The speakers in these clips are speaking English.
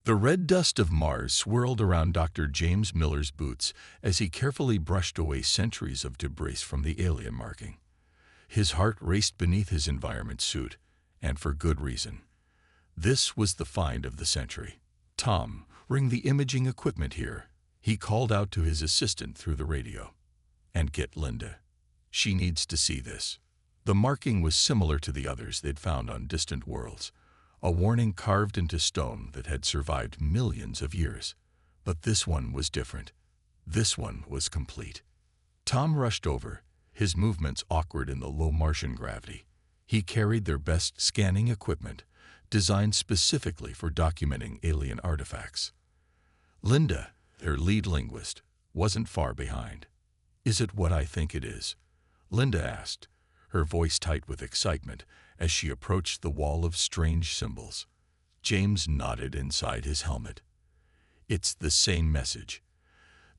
The red dust of Mars swirled around Dr. James Miller's boots as he carefully brushed away centuries of debris from the alien marking. His heart raced beneath his environment suit, and for good reason. This was the find of the century. "Tom, bring the imaging equipment here," he called out to his assistant through the radio. "And get Linda. She needs to see this." The marking was similar to the others they'd found on distant worlds, a warning carved into stone that had survived millions of years. But this one was different. This one was complete. Tom rushed over, his movements awkward in the low Martian gravity. He carried their best scanning equipment, designed specifically for documenting alien artifacts. Linda, their lead linguist, wasn't far behind. "Is it what I think it is?" Linda asked, her voice tight with excitement as she approached the wall of strange symbols. James nodded inside his helmet. "It's the same message.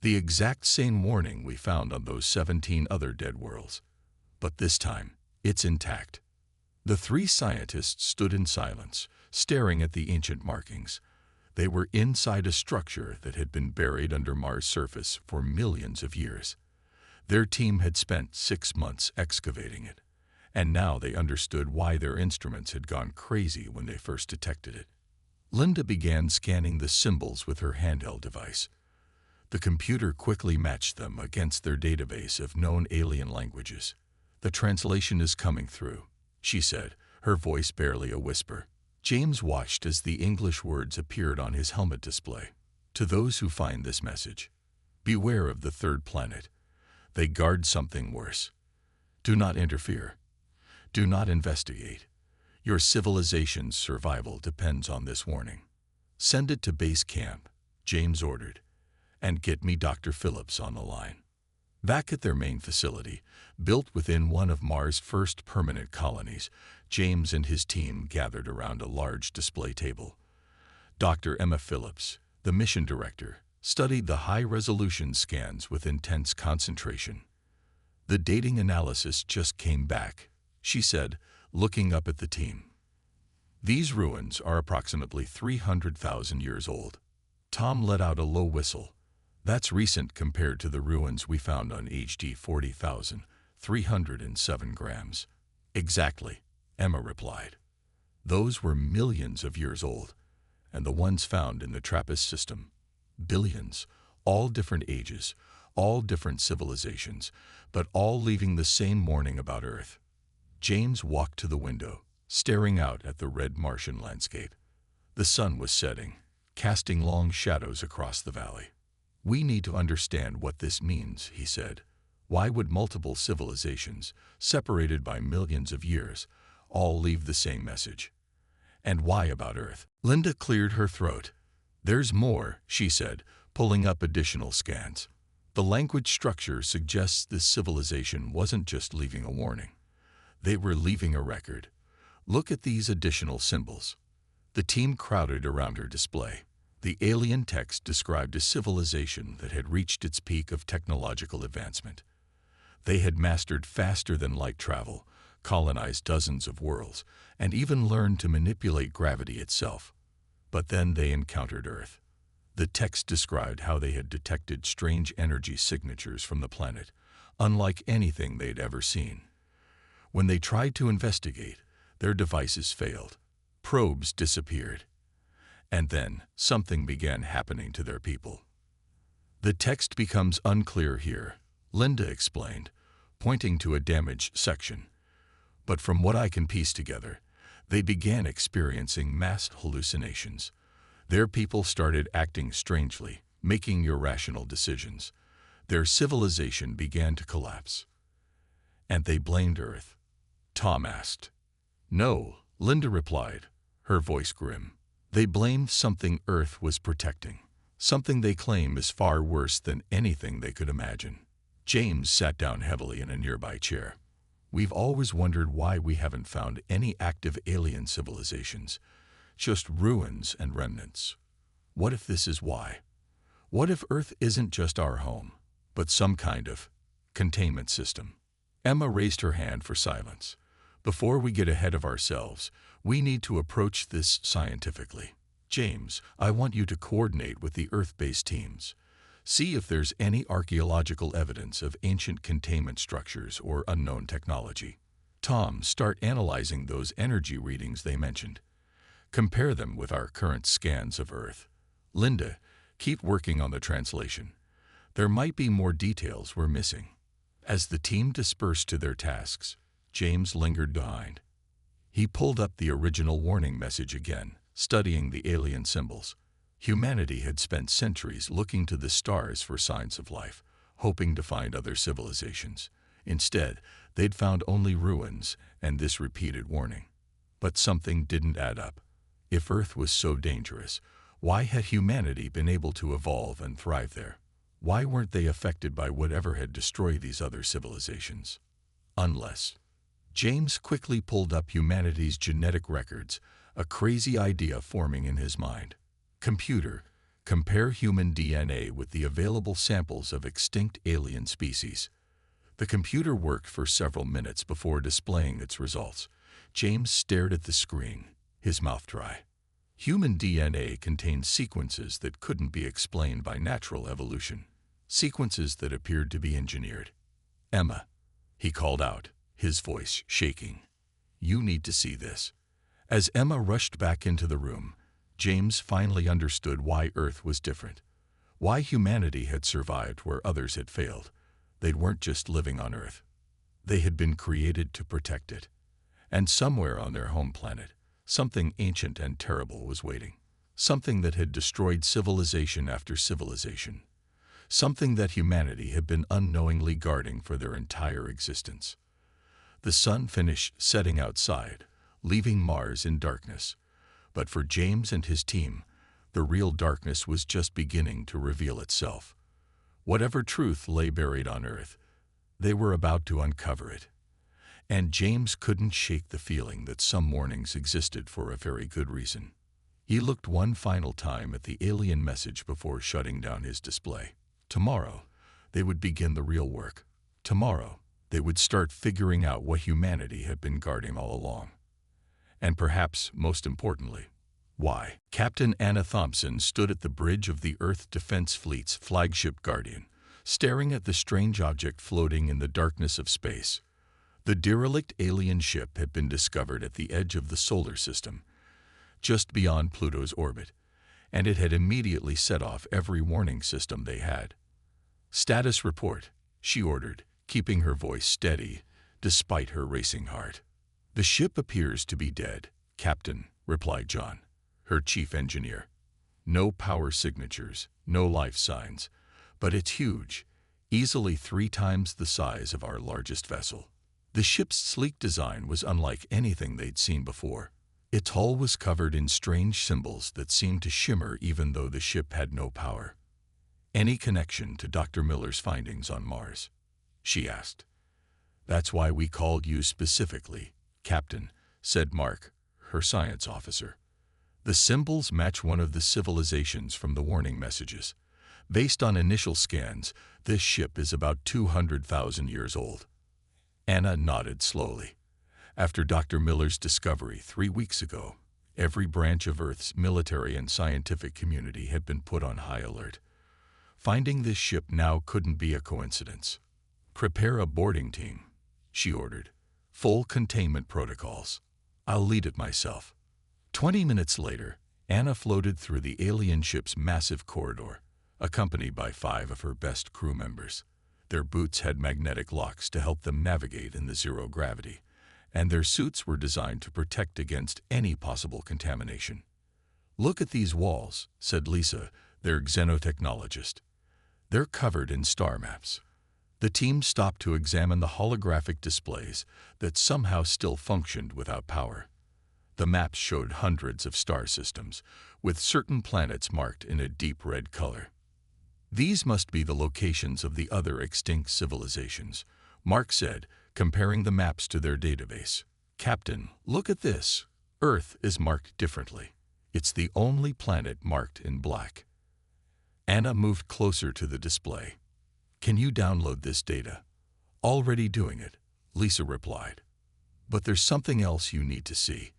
The exact same warning we found on those 17 other dead worlds. But this time, it's intact." The three scientists stood in silence, staring at the ancient markings. They were inside a structure that had been buried under Mars' surface for millions of years. Their team had spent 6 months excavating it, and now they understood why their instruments had gone crazy when they first detected it. Linda began scanning the symbols with her handheld device. The computer quickly matched them against their database of known alien languages. "The translation is coming through," she said, her voice barely a whisper. James watched as the English words appeared on his helmet display. "To those who find this message, beware of the third planet. They guard something worse. Do not interfere. Do not investigate. Your civilization's survival depends on this warning. Send it to base camp," James ordered, "and get me Dr. Phillips on the line." Back at their main facility, built within one of Mars' first permanent colonies, James and his team gathered around a large display table. Dr. Emma Phillips, the mission director, studied the high-resolution scans with intense concentration. "The dating analysis just came back," she said, looking up at the team. "These ruins are approximately 300,000 years old." Tom let out a low whistle. "That's recent compared to the ruins we found on HD 40,307 grams. "Exactly," Emma replied. "Those were millions of years old, and the ones found in the TRAPPIST system, billions, all different ages, all different civilizations, but all leaving the same warning about Earth." James walked to the window, staring out at the red Martian landscape. The sun was setting, casting long shadows across the valley. "We need to understand what this means," he said. "Why would multiple civilizations, separated by millions of years, all leave the same message? And why about Earth?" Linda cleared her throat. "There's more," she said, pulling up additional scans. "The language structure suggests this civilization wasn't just leaving a warning. They were leaving a record. Look at these additional symbols." The team crowded around her display. The alien text described a civilization that had reached its peak of technological advancement. They had mastered faster-than-light travel, colonized dozens of worlds, and even learned to manipulate gravity itself. But then they encountered Earth. The text described how they had detected strange energy signatures from the planet, unlike anything they'd ever seen. When they tried to investigate, their devices failed. Probes disappeared. And then something began happening to their people. "The text becomes unclear here," Linda explained, pointing to a damaged section. "But from what I can piece together, they began experiencing mass hallucinations. Their people started acting strangely, making irrational decisions. Their civilization began to collapse." "And they blamed Earth?" Tom asked. "No," Linda replied, her voice grim. "They blamed something Earth was protecting, something they claim is far worse than anything they could imagine." James sat down heavily in a nearby chair. "We've always wondered why we haven't found any active alien civilizations, just ruins and remnants. What if this is why? What if Earth isn't just our home, but some kind of containment system?" Emma raised her hand for silence. "Before we get ahead of ourselves, we need to approach this scientifically. James, I want you to coordinate with the Earth-based teams. See if there's any archaeological evidence of ancient containment structures or unknown technology. Tom, start analyzing those energy readings they mentioned. Compare them with our current scans of Earth. Linda, keep working on the translation. There might be more details we're missing. As the team dispersed to their tasks, James lingered behind. He pulled up the original warning message again, studying the alien symbols. Humanity had spent centuries looking to the stars for signs of life, hoping to find other civilizations. Instead, they'd found only ruins and this repeated warning. But something didn't add up. If Earth was so dangerous, why had humanity been able to evolve and thrive there? Why weren't they affected by whatever had destroyed these other civilizations? Unless... James quickly pulled up humanity's genetic records, a crazy idea forming in his mind. Computer, compare human DNA with the available samples of extinct alien species. The computer worked for several minutes before displaying its results. James stared at the screen, his mouth dry. Human DNA contained sequences that couldn't be explained by natural evolution, sequences that appeared to be engineered. Emma, he called out, his voice shaking. You need to see this. As Emma rushed back into the room, James finally understood why Earth was different, why humanity had survived where others had failed. They weren't just living on Earth. They had been created to protect it. And somewhere on their home planet, something ancient and terrible was waiting. Something that had destroyed civilization after civilization. Something that humanity had been unknowingly guarding for their entire existence. The sun finished setting outside, leaving Mars in darkness. But for James and his team, the real darkness was just beginning to reveal itself. Whatever truth lay buried on Earth, they were about to uncover it. And James couldn't shake the feeling that some mornings existed for a very good reason. He looked one final time at the alien message before shutting down his display. Tomorrow, they would begin the real work. Tomorrow, they would start figuring out what humanity had been guarding all along. And perhaps, most importantly, why. Captain Anna Thompson stood at the bridge of the Earth Defense Fleet's flagship Guardian, staring at the strange object floating in the darkness of space. The derelict alien ship had been discovered at the edge of the solar system, just beyond Pluto's orbit, and it had immediately set off every warning system they had. Status report, she ordered, keeping her voice steady despite her racing heart. The ship appears to be dead, Captain, replied John, her chief engineer. No power signatures, no life signs, but it's huge, easily 3 times the size of our largest vessel. The ship's sleek design was unlike anything they'd seen before. Its hull was covered in strange symbols that seemed to shimmer even though the ship had no power. Any connection to Dr. Miller's findings on Mars? She asked. That's why we called you specifically, Captain, said Mark, her science officer. The symbols match one of the civilizations from the warning messages. Based on initial scans, this ship is about 200,000 years old. Anna nodded slowly. After Dr. Miller's discovery 3 weeks ago, every branch of Earth's military and scientific community had been put on high alert. Finding this ship now couldn't be a coincidence. Prepare a boarding team, she ordered. Full containment protocols. I'll lead it myself. 20 minutes later, Anna floated through the alien ship's massive corridor, accompanied by 5 of her best crew members. Their boots had magnetic locks to help them navigate in the zero gravity, and their suits were designed to protect against any possible contamination. Look at these walls, said Lisa, their xenotechnologist. They're covered in star maps. The team stopped to examine the holographic displays that somehow still functioned without power. The maps showed hundreds of star systems, with certain planets marked in a deep red color. These must be the locations of the other extinct civilizations, Mark said, comparing the maps to their database. Captain, look at this. Earth is marked differently. It's the only planet marked in black. Anna moved closer to the display. Can you download this data? Already doing it, Lisa replied. But there's something else you need to see.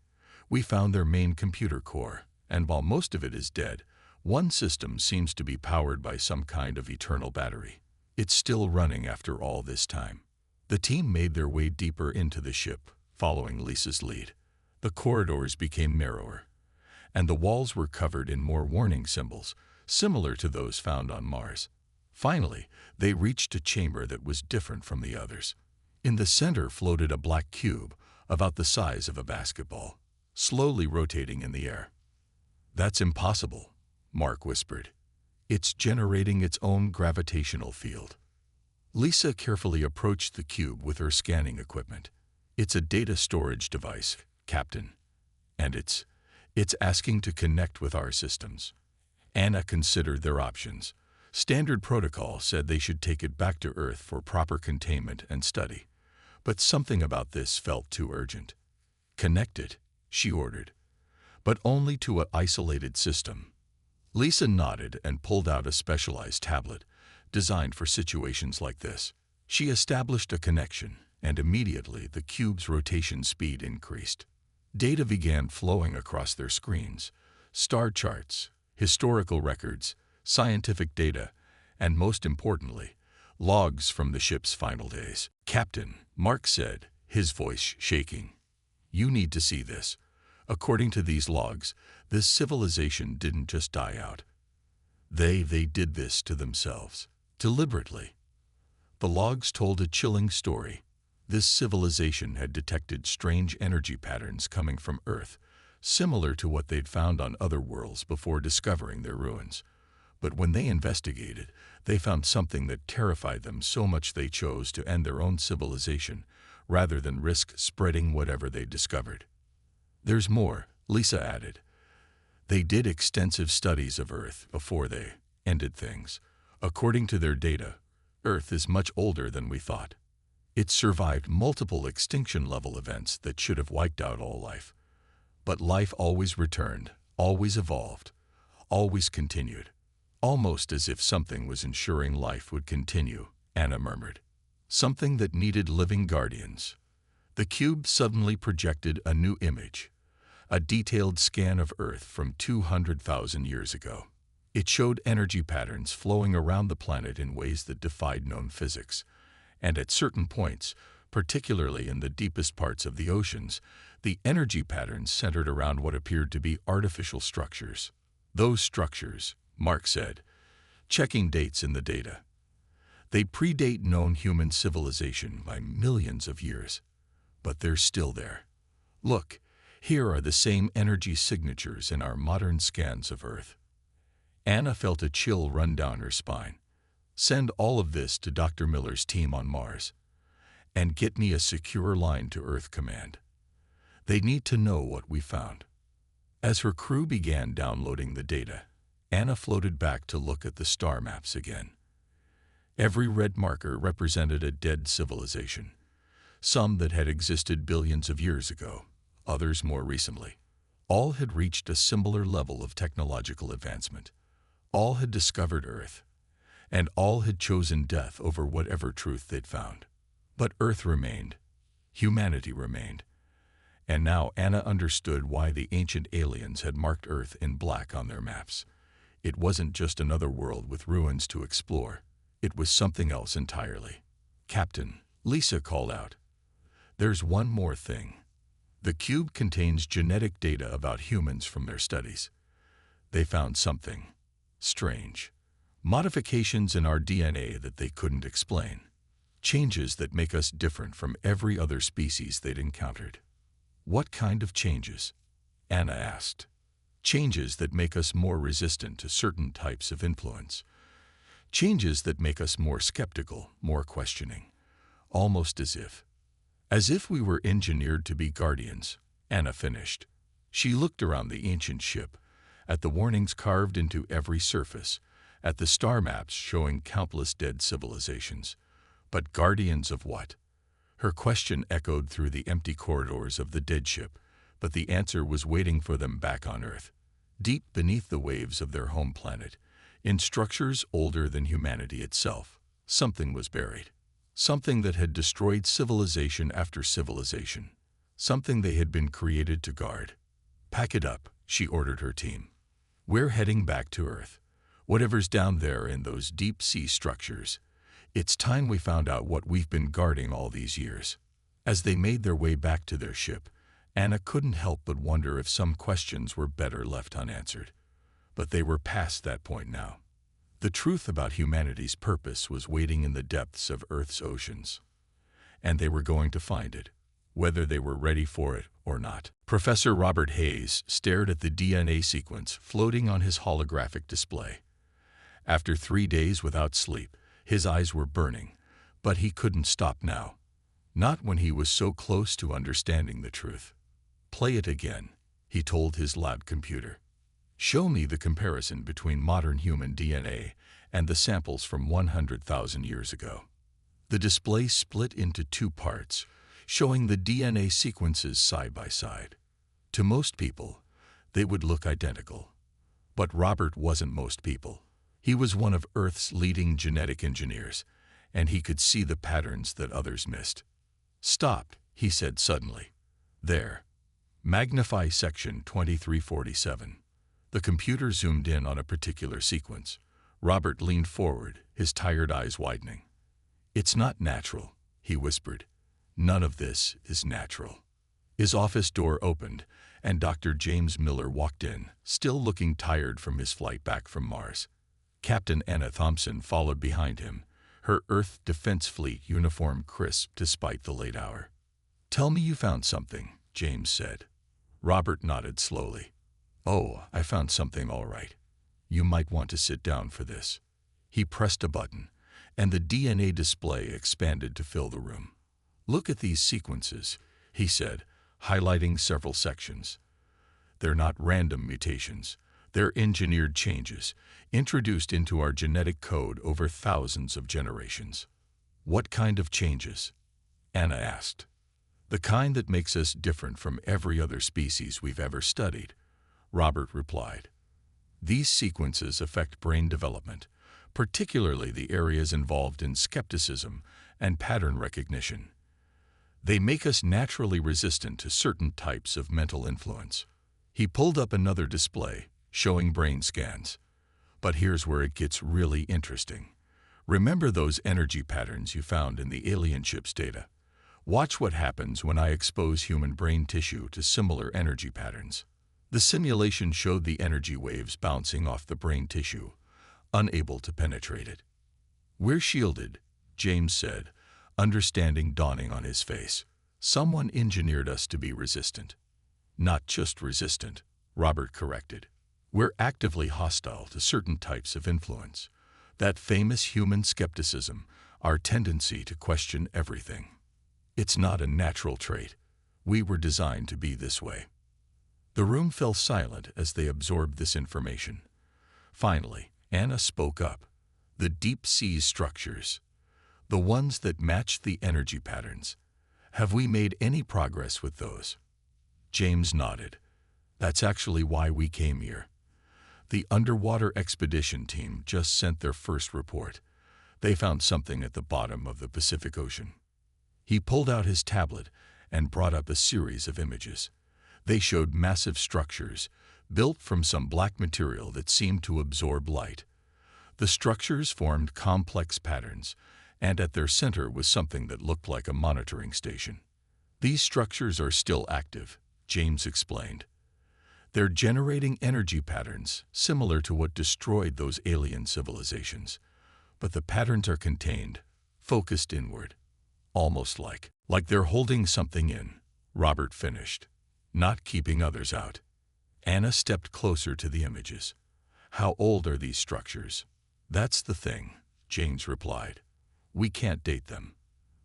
We found their main computer core, And while most of it is dead, one system seems to be powered by some kind of eternal battery. It's still running after all this time. The team made their way deeper into the ship, following Lisa's lead. The corridors became narrower, and the walls were covered in more warning symbols, similar to those found on Mars. Finally, they reached a chamber that was different from the others. In the center floated a black cube, about the size of a basketball, slowly rotating in the air. "That's impossible," Mark whispered. "It's generating its own gravitational field." Lisa carefully approached the cube with her scanning equipment. "It's a data storage device, Captain, and it's asking to connect with our systems." Anna considered their options. Standard protocol said they should take it back to Earth for proper containment and study. But something about this felt too urgent. "Connect it," she ordered, "but only to an isolated system." Lisa nodded and pulled out a specialized tablet, designed for situations like this. She established a connection, and immediately the cube's rotation speed increased. Data began flowing across their screens: star charts, historical records, scientific data, and most importantly, logs from the ship's final days. "Captain," Mark said, his voice shaking, "you need to see this. According to these logs, this civilization didn't just die out. They did this to themselves, deliberately." The logs told a chilling story. This civilization had detected strange energy patterns coming from Earth, similar to what they'd found on other worlds before discovering their ruins. But when they investigated, they found something that terrified them so much they chose to end their own civilization rather than risk spreading whatever they discovered. "There's more," Lisa added. "They did extensive studies of Earth before they ended things. According to their data, Earth is much older than we thought. It survived multiple extinction-level events that should have wiped out all life. But life always returned, always evolved, always continued. Almost as if something was ensuring life would continue," Anna murmured. "Something that needed living guardians." The cube suddenly projected a new image, a detailed scan of Earth from 200,000 years ago. It showed energy patterns flowing around the planet in ways that defied known physics, and at certain points, particularly in the deepest parts of the oceans, the energy patterns centered around what appeared to be artificial structures. "Those structures," Mark said, checking dates in the data, "they predate known human civilization by millions of years. But they're still there. Look, here are the same energy signatures in our modern scans of Earth." Anna felt a chill run down her spine. "Send all of this to Dr. Miller's team on Mars, and get me a secure line to Earth Command. They need to know what we found." As her crew began downloading the data, Anna floated back to look at the star maps again. Every red marker represented a dead civilization, some that had existed billions of years ago, others more recently. All had reached a similar level of technological advancement. All had discovered Earth, and all had chosen death over whatever truth they'd found. But Earth remained. Humanity remained. And now Anna understood why the ancient aliens had marked Earth in black on their maps. It wasn't just another world with ruins to explore. It was something else entirely. "Captain," Lisa called out, "there's one more thing. The cube contains genetic data about humans from their studies. They found something strange. Modifications in our DNA that they couldn't explain. Changes that make us different from every other species they'd encountered." "What kind of changes?" Anna asked. "Changes that make us more resistant to certain types of influence. Changes that make us more skeptical, more questioning. Almost as if we were engineered to be guardians," Anna finished. She looked around the ancient ship, at the warnings carved into every surface, at the star maps showing countless dead civilizations. But guardians of what? Her question echoed through the empty corridors of the dead ship, but the answer was waiting for them back on Earth. Deep beneath the waves of their home planet, in structures older than humanity itself, something was buried. Something that had destroyed civilization after civilization. Something they had been created to guard. "Pack it up," she ordered her team. "We're heading back to Earth. Whatever's down there in those deep-sea structures, it's time we found out what we've been guarding all these years." As they made their way back to their ship, Anna couldn't help but wonder if some questions were better left unanswered. But they were past that point now. The truth about humanity's purpose was waiting in the depths of Earth's oceans. And they were going to find it, whether they were ready for it or not. Professor Robert Hayes stared at the DNA sequence floating on his holographic display. After 3 days without sleep, his eyes were burning, but he couldn't stop now. Not when he was so close to understanding the truth. "Play it again," he told his lab computer. "Show me the comparison between modern human DNA and the samples from 100,000 years ago." The display split into 2 parts, showing the DNA sequences side by side. To most people, they would look identical. But Robert wasn't most people. He was one of Earth's leading genetic engineers, and he could see the patterns that others missed. "Stop," he said suddenly. "There. Magnify section 2347. The computer zoomed in on a particular sequence. Robert leaned forward, his tired eyes widening. "It's not natural," he whispered. "None of this is natural." His office door opened, and Dr. James Miller walked in, still looking tired from his flight back from Mars. Captain Anna Thompson followed behind him, her Earth Defense Fleet uniform crisp despite the late hour. "Tell me you found something," James said. Robert nodded slowly. "Oh, I found something all right. You might want to sit down for this." He pressed a button, and the DNA display expanded to fill the room. "Look at these sequences," he said, highlighting several sections. "They're not random mutations. They're engineered changes, introduced into our genetic code over thousands of generations." "What kind of changes?" Anna asked. "The kind that makes us different from every other species we've ever studied," Robert replied. "These sequences affect brain development, particularly the areas involved in skepticism and pattern recognition. They make us naturally resistant to certain types of mental influence." He pulled up another display, showing brain scans. "But here's where it gets really interesting. Remember those energy patterns you found in the alien ship's data? Watch what happens when I expose human brain tissue to similar energy patterns." The simulation showed the energy waves bouncing off the brain tissue, unable to penetrate it. "We're shielded," James said, understanding dawning on his face. "Someone engineered us to be resistant." "Not just resistant," Robert corrected. "We're actively hostile to certain types of influence. That famous human skepticism, our tendency to question everything. It's not a natural trait. We were designed to be this way." The room fell silent as they absorbed this information. Finally, Anna spoke up. "The deep-sea structures. The ones that match the energy patterns. Have we made any progress with those?" James nodded. "That's actually why we came here. The underwater expedition team just sent their first report. They found something at the bottom of the Pacific Ocean." He pulled out his tablet and brought up a series of images. They showed massive structures, built from some black material that seemed to absorb light. The structures formed complex patterns, and at their center was something that looked like a monitoring station. "These structures are still active," James explained. "They're generating energy patterns similar to what destroyed those alien civilizations. But the patterns are contained, focused inward. Almost like they're holding something in," Robert finished, "not keeping others out." Anna stepped closer to the images. "How old are these structures?" "That's the thing," James replied. "We can't date them.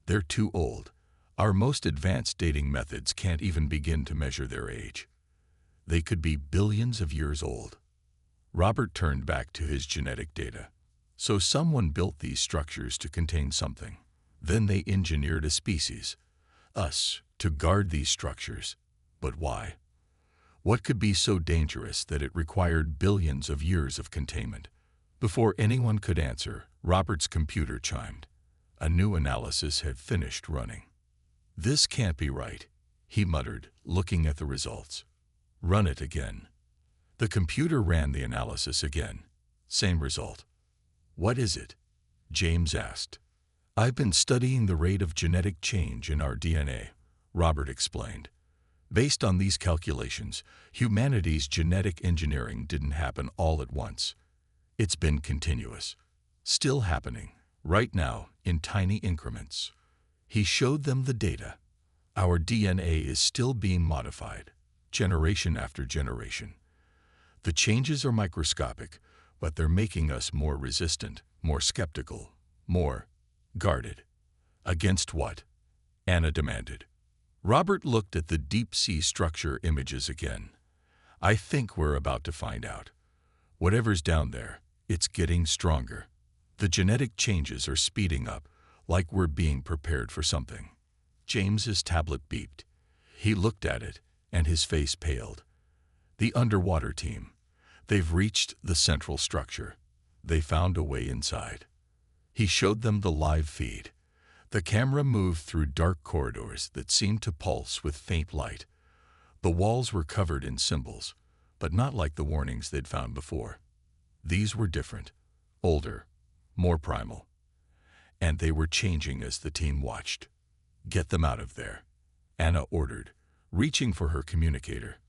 They're too old. Our most advanced dating methods can't even begin to measure their age. They could be billions of years old." Robert turned back to his genetic data. "So someone built these structures to contain something. Then they engineered a species, us, to guard these structures. But why? What could be so dangerous that it required billions of years of containment?" Before anyone could answer, Robert's computer chimed. A new analysis had finished running. "This can't be right," he muttered, looking at the results. "Run it again," The computer ran the analysis again. Same result. "What is it?" James asked. "I've been studying the rate of genetic change in our DNA," Robert explained. "Based on these calculations, humanity's genetic engineering didn't happen all at once. It's been continuous. Still happening, right now, in tiny increments." He showed them the data. "Our DNA is still being modified, generation after generation. The changes are microscopic, but they're making us more resistant, more skeptical, more guarded." "Against what?" Anna demanded. Robert looked at the deep-sea structure images again. "I think we're about to find out. Whatever's down there, it's getting stronger. The genetic changes are speeding up, like we're being prepared for something." James's tablet beeped. He looked at it, and his face paled. "The underwater team. They've reached the central structure. They found a way inside." He showed them the live feed. The camera moved through dark corridors that seemed to pulse with faint light. The walls were covered in symbols, but not like the warnings they'd found before. These were different, older, more primal. And they were changing as the team watched. "Get them out of there," Anna ordered, reaching for her communicator.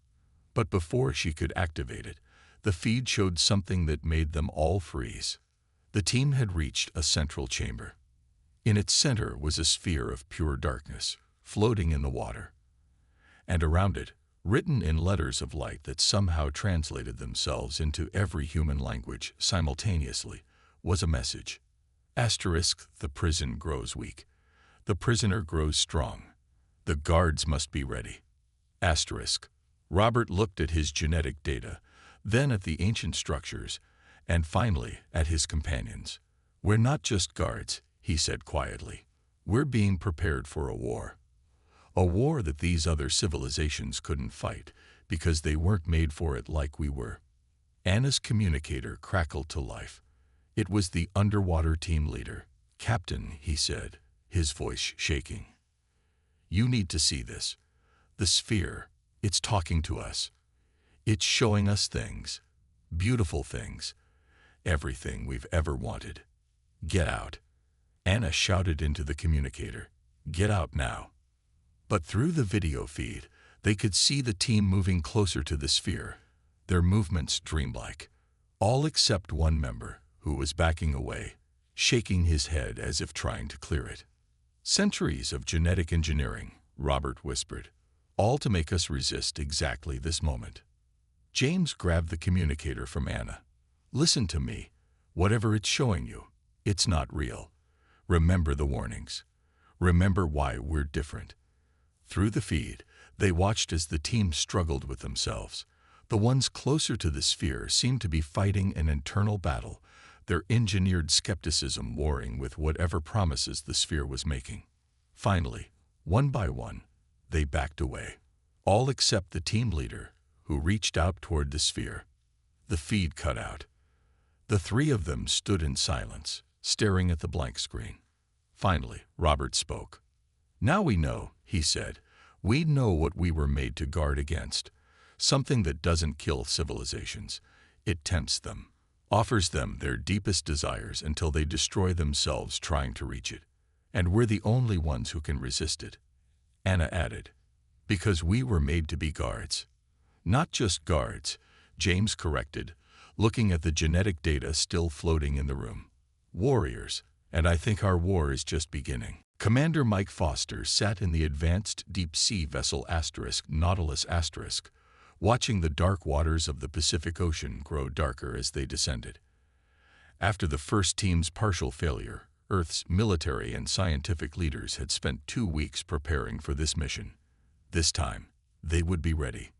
But before she could activate it, the feed showed something that made them all freeze. The team had reached a central chamber. In its center was a sphere of pure darkness, floating in the water. And around it, written in letters of light that somehow translated themselves into every human language simultaneously, was a message. Asterisk, "The prison grows weak. The prisoner grows strong. The guards must be ready." Asterisk. Robert looked at his genetic data, then at the ancient structures, and finally at his companions. "We're not just guards," he said quietly. "We're being prepared for a war. A war that these other civilizations couldn't fight because they weren't made for it like we were." Anna's communicator crackled to life. It was the underwater team leader. "Captain," he said, his voice shaking. "You need to see this. The sphere, it's talking to us. It's showing us things, beautiful things, everything we've ever wanted. Get out." Anna shouted into the communicator, "Get out now." But through the video feed, they could see the team moving closer to the sphere, their movements dreamlike. All except one member, who was backing away, shaking his head as if trying to clear it. "Centuries of genetic engineering," Robert whispered, "all to make us resist exactly this moment." James grabbed the communicator from Anna. "Listen to me. Whatever it's showing you, it's not real. Remember the warnings. Remember why we're different." Through the feed, they watched as the team struggled with themselves. The ones closer to the sphere seemed to be fighting an internal battle, their engineered skepticism warring with whatever promises the sphere was making. Finally, one by one, they backed away, all except the team leader, who reached out toward the sphere. The feed cut out. The three of them stood in silence, staring at the blank screen. Finally, Robert spoke. "Now we know," he said. "We know what we were made to guard against. Something that doesn't kill civilizations. It tempts them, offers them their deepest desires until they destroy themselves trying to reach it. And we're the only ones who can resist it." Anna added, "Because we were made to be guards." "Not just guards," James corrected, looking at the genetic data still floating in the room. "Warriors, and I think our war is just beginning." Commander Mike Foster sat in the advanced deep-sea vessel Nautilus *, watching the dark waters of the Pacific Ocean grow darker as they descended. After the first team's partial failure, Earth's military and scientific leaders had spent 2 weeks preparing for this mission. This time, they would be ready.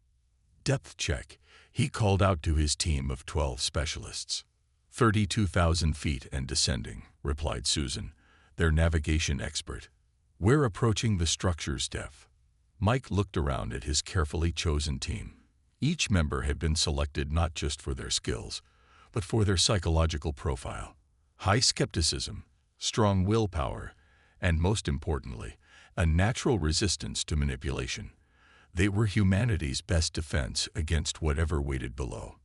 "Depth check," he called out to his team of 12 specialists. 32,000 feet and descending," replied Susan, their navigation expert. "We're approaching the structure's depth." Mike looked around at his carefully chosen team. Each member had been selected not just for their skills, but for their psychological profile. High skepticism, strong willpower, and most importantly, a natural resistance to manipulation. They were humanity's best defense against whatever waited below.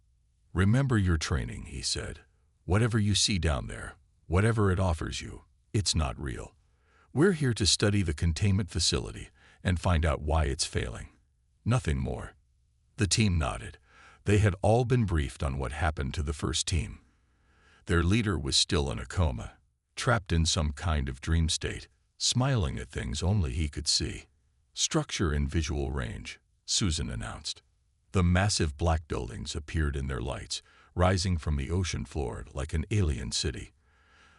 "Remember your training," he said. "Whatever you see down there, whatever it offers you, it's not real. We're here to study the containment facility and find out why it's failing. Nothing more." The team nodded. They had all been briefed on what happened to the first team. Their leader was still in a coma, trapped in some kind of dream state, smiling at things only he could see. "Structure in visual range," Susan announced. The massive black buildings appeared in their lights, rising from the ocean floor like an alien city.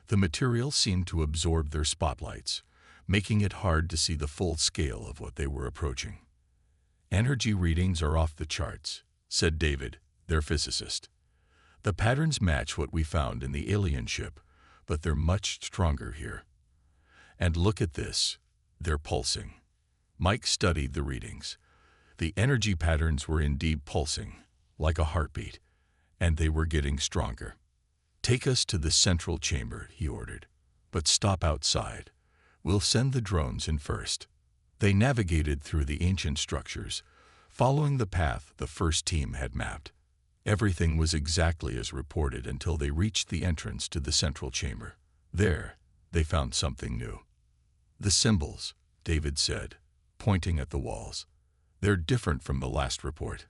The material seemed to absorb their spotlights, making it hard to see the full scale of what they were approaching. "Energy readings are off the charts," said David, their physicist. "The patterns match what we found in the alien ship, but they're much stronger here. And look at this, they're pulsing." Mike studied the readings. The energy patterns were indeed pulsing, like a heartbeat, and they were getting stronger. "Take us to the central chamber," he ordered. "But stop outside. We'll send the drones in first." They navigated through the ancient structures, following the path the first team had mapped. Everything was exactly as reported until they reached the entrance to the central chamber. There, they found something new. "The symbols," David said, pointing at the walls. "They're different from the last report.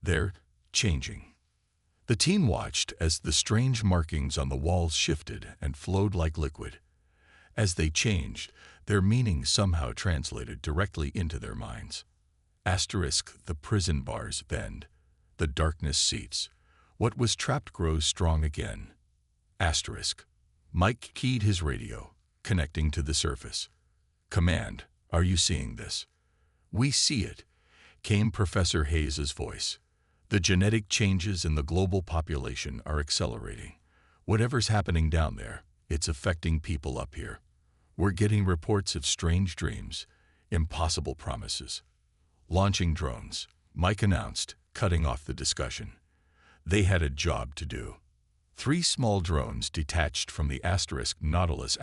They're changing." The team watched as the strange markings on the walls shifted and flowed like liquid. As they changed, their meaning somehow translated directly into their minds. Asterisk, the prison bars bend. The darkness seats. What was trapped grows strong again. Asterisk. Mike keyed his radio, connecting to the surface. "Command, are you seeing this?" "We see it," came Professor Hayes's voice. "The genetic changes in the global population are accelerating. Whatever's happening down there, it's affecting people up here. We're getting reports of strange dreams, impossible promises." "Launching drones," Mike announced, cutting off the discussion. They had a job to do. 3 small drones detached from the Nautilus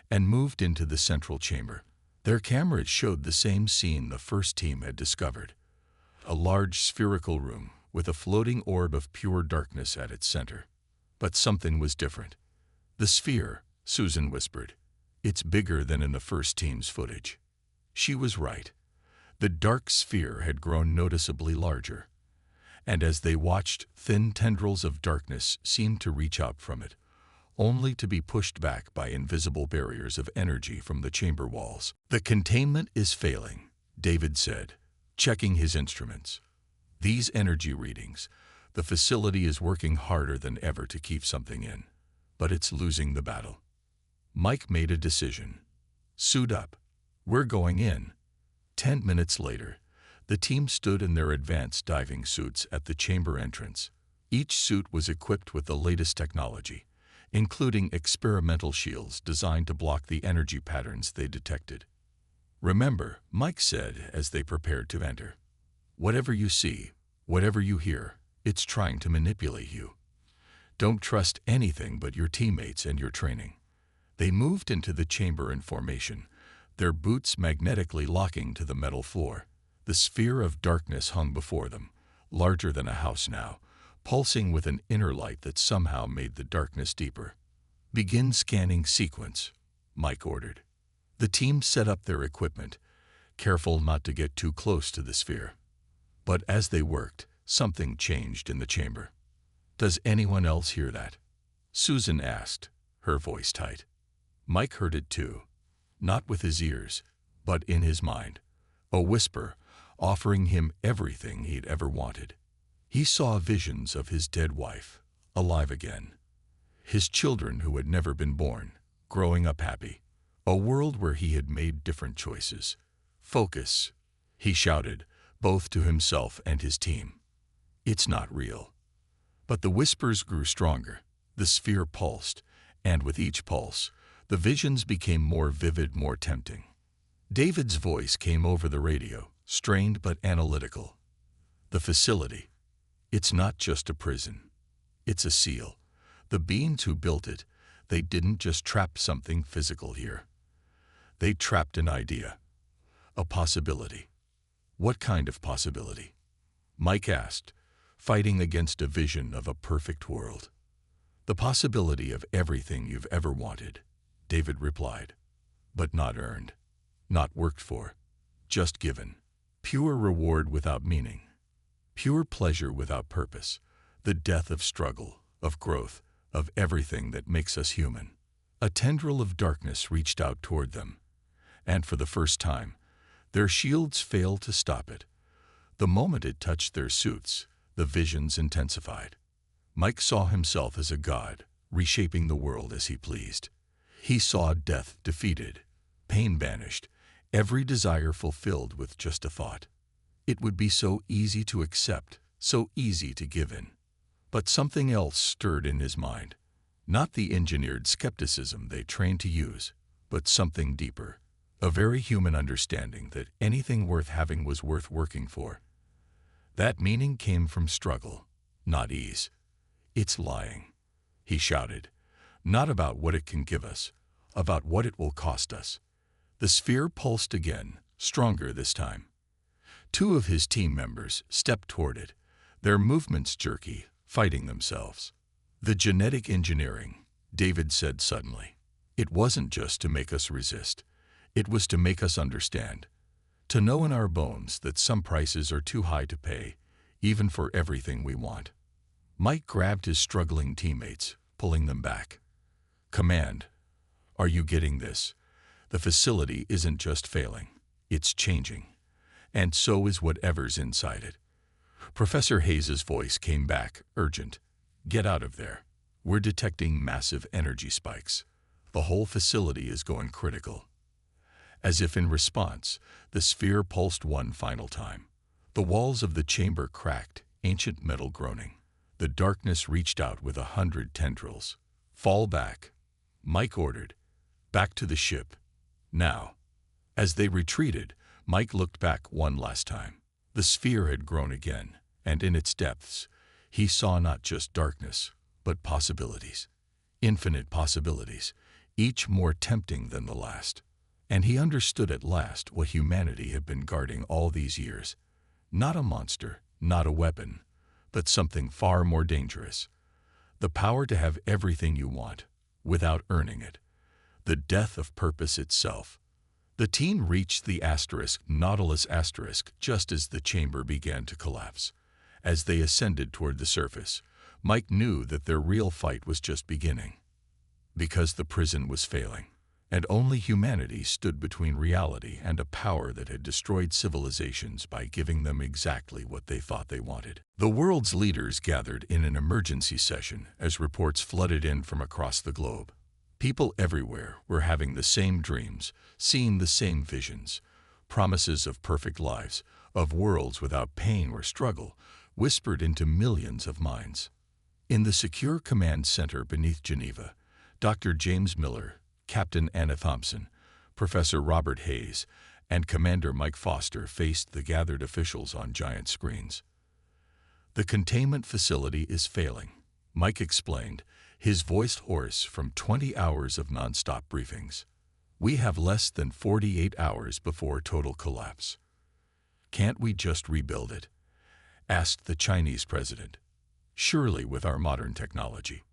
and moved into the central chamber. Their cameras showed the same scene the first team had discovered. A large spherical room with a floating orb of pure darkness at its center. But something was different. "The sphere," Susan whispered. "It's bigger than in the first team's footage." She was right. The dark sphere had grown noticeably larger. And as they watched, thin tendrils of darkness seemed to reach out from it, only to be pushed back by invisible barriers of energy from the chamber walls. "The containment is failing," David said, checking his instruments. "These energy readings, the facility is working harder than ever to keep something in, but it's losing the battle." Mike made a decision. "Suit up. We're going in." 10 minutes later, the team stood in their advanced diving suits at the chamber entrance. Each suit was equipped with the latest technology, including experimental shields designed to block the energy patterns they detected. "Remember," Mike said as they prepared to enter, "whatever you see, whatever you hear, it's trying to manipulate you. Don't trust anything but your teammates and your training." They moved into the chamber in formation, their boots magnetically locking to the metal floor. The sphere of darkness hung before them, larger than a house now, pulsing with an inner light that somehow made the darkness deeper. "Begin scanning sequence," Mike ordered. The team set up their equipment, careful not to get too close to the sphere. But as they worked, something changed in the chamber. "Does anyone else hear that?" Susan asked, her voice tight. Mike heard it too, not with his ears, but in his mind. A whisper, offering him everything he'd ever wanted. He saw visions of his dead wife, alive again. His children who had never been born, growing up happy. A world where he had made different choices. "Focus," he shouted, both to himself and his team. "It's not real." But the whispers grew stronger. The sphere pulsed, and with each pulse, the visions became more vivid, more tempting. David's voice came over the radio, strained but analytical. "The facility. It's not just a prison. It's a seal. The beings who built it, they didn't just trap something physical here. They trapped an idea, a possibility. What kind of possibility? Mike asked, fighting against a vision of a perfect world. The possibility of everything you've ever wanted, David replied. But not earned, not worked for, just given. Pure reward without meaning, pure pleasure without purpose, the death of struggle, of growth, of everything that makes us human. A tendril of darkness reached out toward them, and for the first time, their shields failed to stop it. The moment it touched their suits, the visions intensified. Mike saw himself as a god, reshaping the world as he pleased. He saw death defeated, pain banished, every desire fulfilled with just a thought. It would be so easy to accept, so easy to give in. But something else stirred in his mind. Not the engineered skepticism they trained to use, but something deeper. A very human understanding that anything worth having was worth working for. That meaning came from struggle, not ease. It's lying, he shouted. Not about what it can give us, about what it will cost us. The sphere pulsed again, stronger this time. Two of his team members stepped toward it, their movements jerky, fighting themselves. The genetic engineering, David said suddenly. It wasn't just to make us resist. It was to make us understand. To know in our bones that some prices are too high to pay, even for everything we want. Mike grabbed his struggling teammates, pulling them back. Command, are you getting this? The facility isn't just failing, it's changing. And so is whatever's inside it. Professor Hayes's voice came back, urgent. Get out of there. We're detecting massive energy spikes. The whole facility is going critical. As if in response, the sphere pulsed one final time. The walls of the chamber cracked, ancient metal groaning. The darkness reached out with 100 tendrils. Fall back, Mike ordered. Back to the ship. Now. As they retreated, Mike looked back one last time. The sphere had grown again, and in its depths, he saw not just darkness, but possibilities. Infinite possibilities, each more tempting than the last. And he understood at last what humanity had been guarding all these years. Not a monster, not a weapon, but something far more dangerous. The power to have everything you want, without earning it. The death of purpose itself. The team reached the Nautilus asterisk just as the chamber began to collapse. As they ascended toward the surface, Mike knew that their real fight was just beginning. Because the prison was failing, and only humanity stood between reality and a power that had destroyed civilizations by giving them exactly what they thought they wanted. The world's leaders gathered in an emergency session as reports flooded in from across the globe. People everywhere were having the same dreams, seeing the same visions, promises of perfect lives, of worlds without pain or struggle, whispered into millions of minds. In the secure command center beneath Geneva, Dr. James Miller, Captain Anna Thompson, Professor Robert Hayes, and Commander Mike Foster faced the gathered officials on giant screens. The containment facility is failing, Mike explained, his voice hoarse from 20 hours of nonstop briefings. We have less than 48 hours before total collapse. Can't we just rebuild it? Asked the Chinese president. Surely with our modern technology.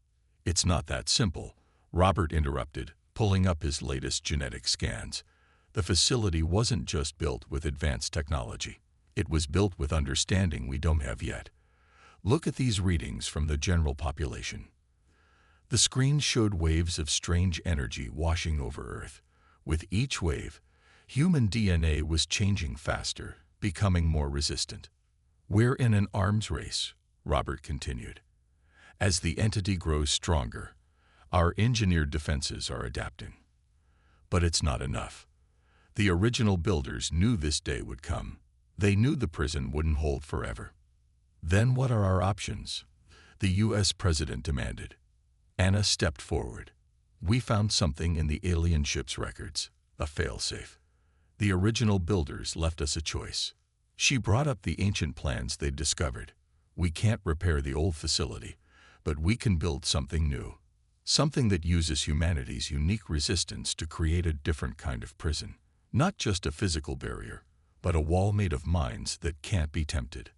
It's not that simple, Robert interrupted, pulling up his latest genetic scans. The facility wasn't just built with advanced technology. It was built with understanding we don't have yet. Look at these readings from the general population. The screen showed waves of strange energy washing over Earth. With each wave, human DNA was changing faster, becoming more resistant. We're in an arms race, Robert continued. As the entity grows stronger, our engineered defenses are adapting. But it's not enough. The original builders knew this day would come. They knew the prison wouldn't hold forever. Then what are our options? The U.S. president demanded. Anna stepped forward. We found something in the alien ship's records, a failsafe. The original builders left us a choice. She brought up the ancient plans they'd discovered. We can't repair the old facility, but we can build something new. Something that uses humanity's unique resistance to create a different kind of prison. Not just a physical barrier, but a wall made of minds that can't be tempted.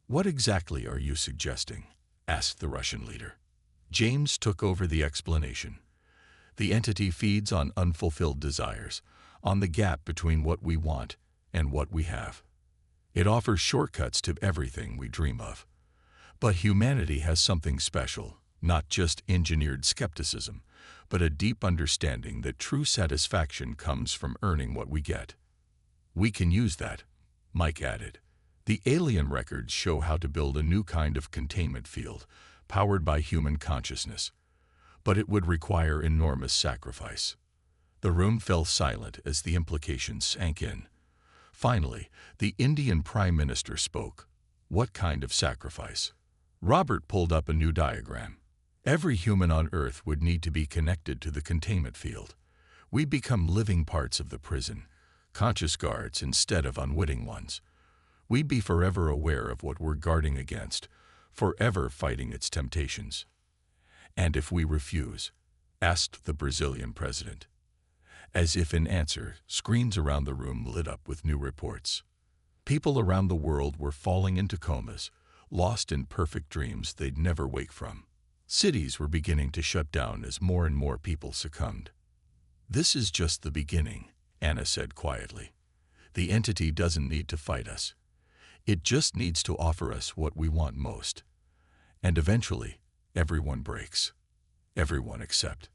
"What exactly are you suggesting?" asked the Russian leader. James took over the explanation. "The entity feeds on unfulfilled desires, on the gap between what we want and what we have. It offers shortcuts to everything we dream of. But humanity has something special, not just engineered skepticism, but a deep understanding that true satisfaction comes from earning what we get." "We can use that," Mike added. "The alien records show how to build a new kind of containment field, powered by human consciousness. But it would require enormous sacrifice." The room fell silent as the implications sank in. Finally, the Indian Prime Minister spoke. "What kind of sacrifice?" Robert pulled up a new diagram. "Every human on Earth would need to be connected to the containment field. We become living parts of the prison, conscious guards instead of unwitting ones. We'd be forever aware of what we're guarding against, forever fighting its temptations." "And if we refuse?" asked the Brazilian president. As if in answer, screens around the room lit up with new reports. People around the world were falling into comas, lost in perfect dreams they'd never wake from. Cities were beginning to shut down as more and more people succumbed. "This is just the beginning," Anna said quietly. "The entity doesn't need to fight us. It just needs to offer us what we want most. And eventually, everyone breaks. Everyone except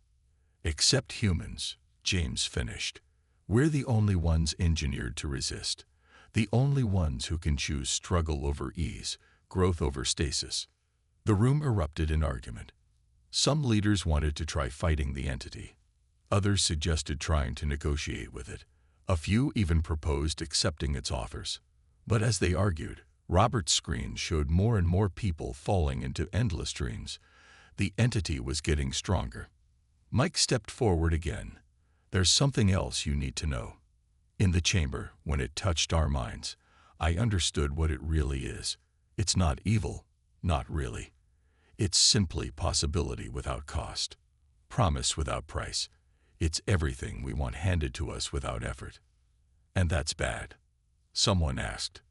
humans," James finished. "We're the only ones engineered to resist. The only ones who can choose struggle over ease, growth over stasis." The room erupted in argument. Some leaders wanted to try fighting the entity. Others suggested trying to negotiate with it. A few even proposed accepting its offers. But as they argued, Robert's screen showed more and more people falling into endless dreams. The entity was getting stronger. Mike stepped forward again. "There's something else you need to know. In the chamber, when it touched our minds, I understood what it really is. It's not evil, not really. It's simply possibility without cost, promise without price. It's everything we want handed to us without effort." "And that's bad?" someone asked.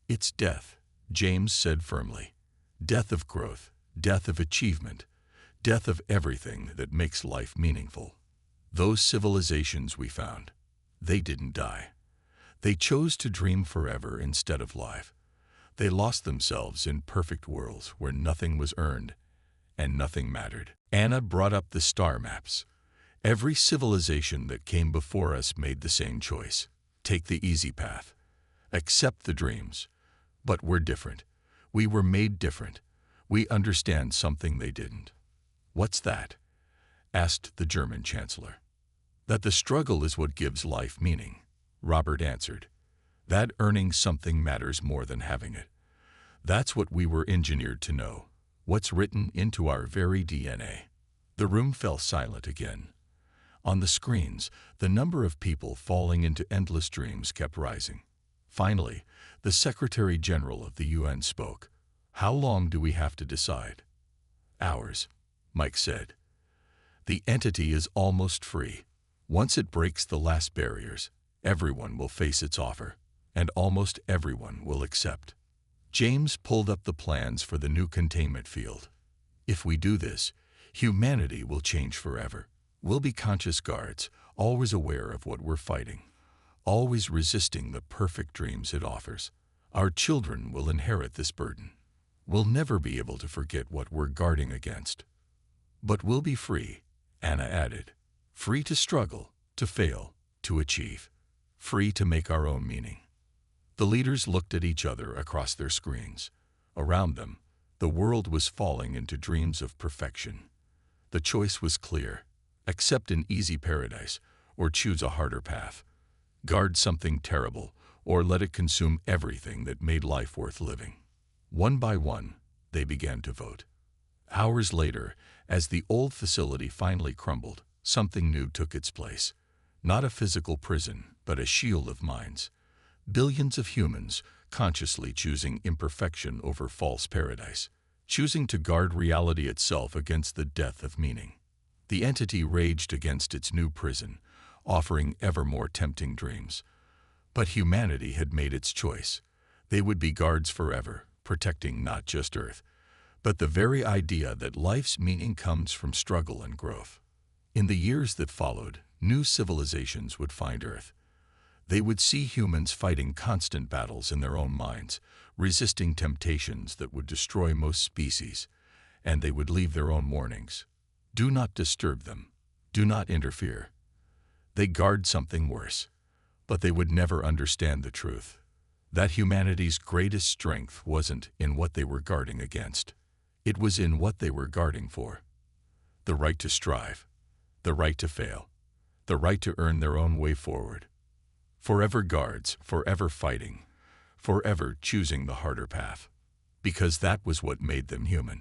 "It's death," James said firmly. "Death of growth, death of achievement, death of everything that makes life meaningful. Those civilizations we found, they didn't die. They chose to dream forever instead of live. They lost themselves in perfect worlds where nothing was earned and nothing mattered." Anna brought up the star maps. "Every civilization that came before us made the same choice. Take the easy path. Accept the dreams. But we're different. We were made different. We understand something they didn't." "What's that?" asked the German chancellor. "That the struggle is what gives life meaning," Robert answered. "That earning something matters more than having it. That's what we were engineered to know, what's written into our very DNA." The room fell silent again. On the screens, the number of people falling into endless dreams kept rising. Finally, the Secretary General of the UN spoke. "How long do we have to decide?" "Hours," Mike said. "The entity is almost free. Once it breaks the last barriers, everyone will face its offer, and almost everyone will accept." James pulled up the plans for the new containment field. "If we do this, humanity will change forever. We'll be conscious guards, always aware of what we're fighting, always resisting the perfect dreams it offers. Our children will inherit this burden. We'll never be able to forget what we're guarding against. But we'll be free," Anna added. "Free to struggle, to fail, to achieve. Free to make our own meaning." The leaders looked at each other across their screens. Around them, the world was falling into dreams of perfection. The choice was clear. Accept an easy paradise, or choose a harder path. Guard something terrible, or let it consume everything that made life worth living. One by one, they began to vote. Hours later, as the old facility finally crumbled, something new took its place. Not a physical prison, but a shield of minds. Billions of humans consciously choosing imperfection over false paradise, choosing to guard reality itself against the death of meaning. The entity raged against its new prison, offering ever more tempting dreams. But humanity had made its choice. They would be guards forever, protecting not just Earth, but the very idea that life's meaning comes from struggle and growth. In the years that followed, new civilizations would find Earth. They would see humans fighting constant battles in their own minds, resisting temptations that would destroy most species, and they would leave their own warnings. Do not disturb them. Do not interfere. They guard something worse, but they would never understand the truth. That humanity's greatest strength wasn't in what they were guarding against. It was in what they were guarding for. The right to strive, the right to fail, the right to earn their own way forward. Forever guards, forever fighting, forever choosing the harder path. Because that was what made them human.